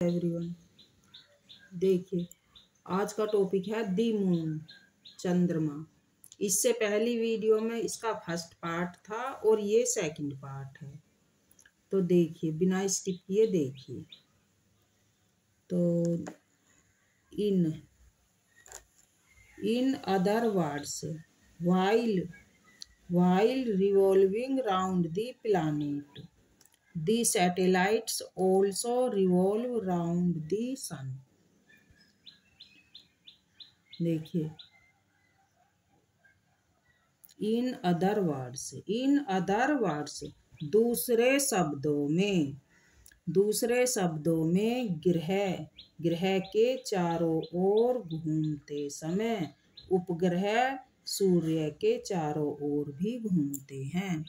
Everyone, देखिए आज का टॉपिक है दी मून, चंद्रमा। इससे पहली वीडियो में इसका फर्स्ट पार्ट था और ये सेकंड पार्ट है। तो देखिए बिना स्किप किए देखिए। तो in other words, while revolving round the planet, the satellites also revolve round the sun। देखिए इन अदर वर्ड्स दूसरे शब्दों में ग्रह के चारों ओर घूमते समय उपग्रह सूर्य के चारों ओर भी घूमते हैं।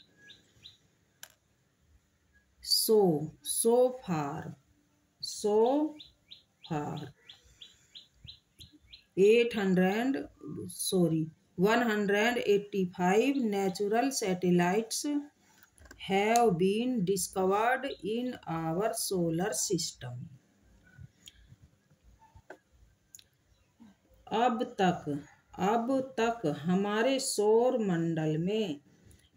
so far 185 natural satellites have been discovered in our solar system। अब तक हमारे सौर मंडल में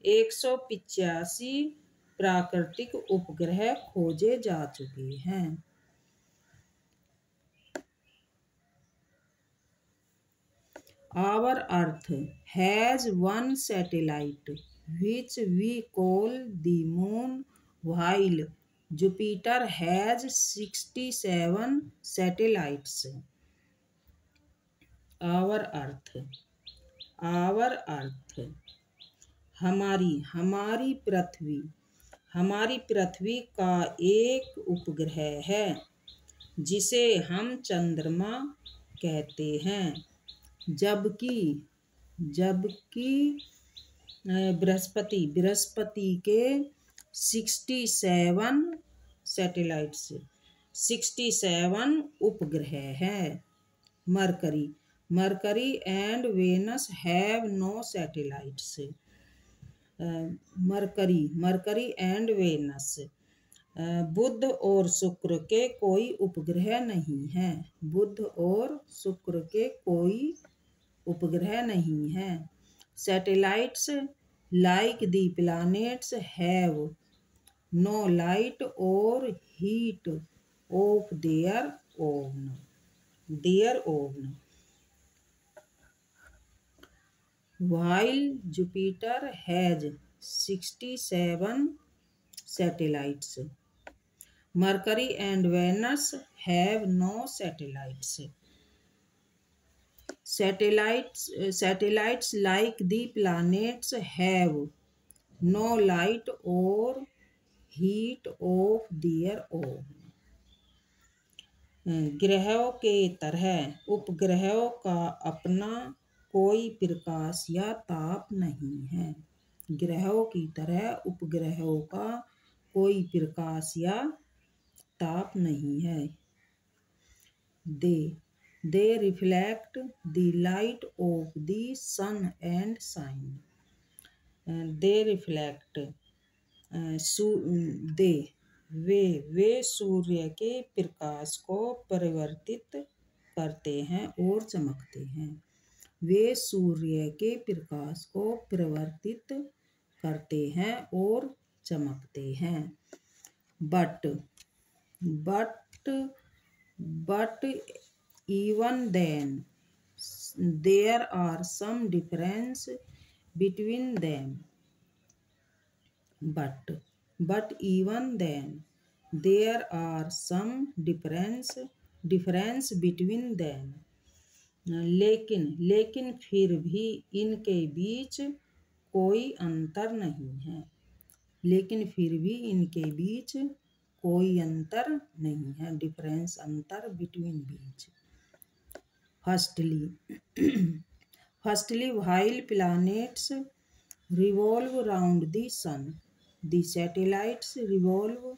185 प्राकृतिक उपग्रह खोजे जा चुके हैं। Our Earth has one satellite which we call the moon, while Jupiter has 67 satellites। Our Earth हमारी पृथ्वी का एक उपग्रह है जिसे हम चंद्रमा कहते हैं, जबकि बृहस्पति के 67 उपग्रह हैं। Mercury and Venus have no satellites। Mercury and Venus, बुध और शुक्र के कोई उपग्रह नहीं है। Satellites like the planets have no light or heat of their own। While Jupiter has 67 satellites, Mercury and Venus have no satellites। Satellites like the planets have no light or heat of their own। ग्रहों के तरह उपग्रहों का अपना कोई प्रकाश या ताप नहीं है। ग्रहों की तरह उपग्रहों का कोई प्रकाश या ताप नहीं है। They reflect the light of the sun and shine। वे सूर्य के प्रकाश को परिवर्तित करते हैं और चमकते हैं। वे सूर्य के प्रकाश को परिवर्तित करते हैं और चमकते हैं। But even then there are some difference between them। But even then there are some difference between them। लेकिन फिर भी इनके बीच कोई अंतर नहीं है। डिफरेंस अंतर between beach. Firstly, while planets revolve round the sun, the satellites revolve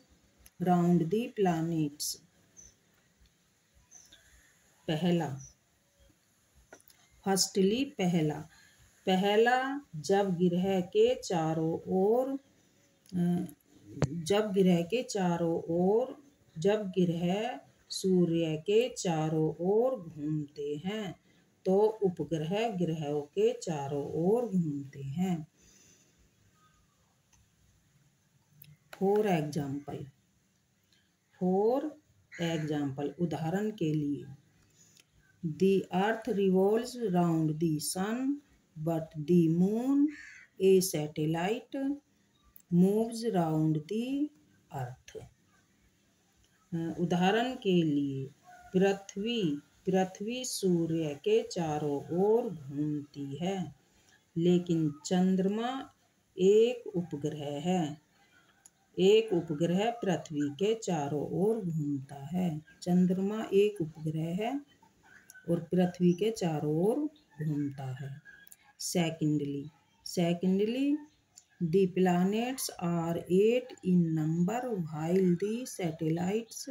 round the planets। पहला जब ग्रह के चारों ओर सूर्य के चारों ओर घूमते हैं। तो उपग्रह ग्रहों के चारों ओर घूमते हैं। फॉर एग्जाम्पल उदाहरण के लिए, The earth revolves round the sun, but the moon, a satellite, moves round the earth. उदाहरण के लिए, पृथ्वी सूर्य के चारों ओर घूमती है, लेकिन चंद्रमा एक उपग्रह है। एक उपग्रह पृथ्वी के चारों ओर घूमता है। चंद्रमा एक उपग्रह है और पृथ्वी के चारों ओर घूमता है। Secondly, the planets are 8 in number while the satellites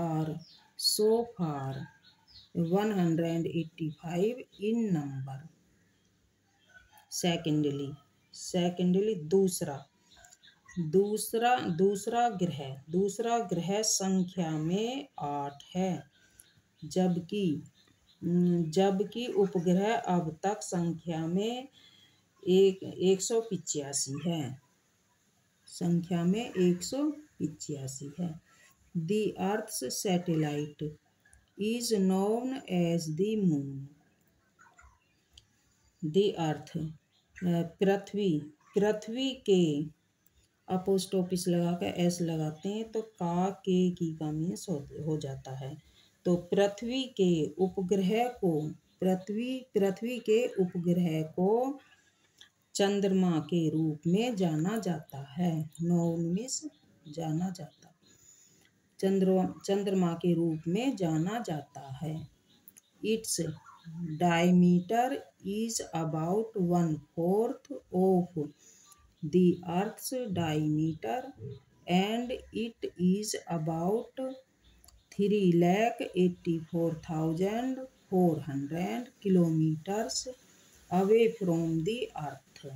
are so far 185 in number. Secondly, दूसरा ग्रह संख्या में 8 है, जबकि उपग्रह अब तक संख्या में 185 है। The Earth's satellite is known as the moon. The Earth पृथ्वी के अपोस्ट्रोफिस लगा कर एस लगाते हैं तो का के की का मीन्स हो जाता है। तो पृथ्वी के उपग्रह को चंद्रमा के रूप में जाना जाता है। नोन मीन्स जाना जाता, चंद्रमा के रूप में जाना जाता है। Its diameter is about 1/4 of the Earth's diameter, and it is about 3,84,400 kilometers away from the Earth.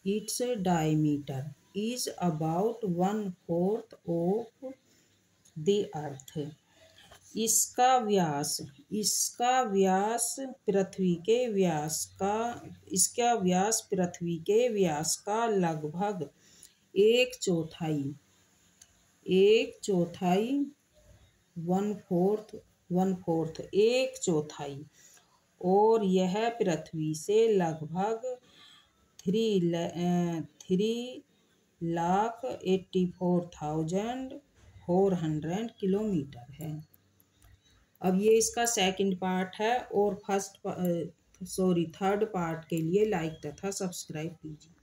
Its diameter is about 1/4 of the Earth. इसका व्यास पृथ्वी के व्यास का लगभग एक चौथाई 1/4 और यह पृथ्वी से लगभग 3,84,400 किलोमीटर है। अब ये इसका सेकंड पार्ट है और थर्ड पार्ट के लिए लाइक तथा सब्सक्राइब कीजिए।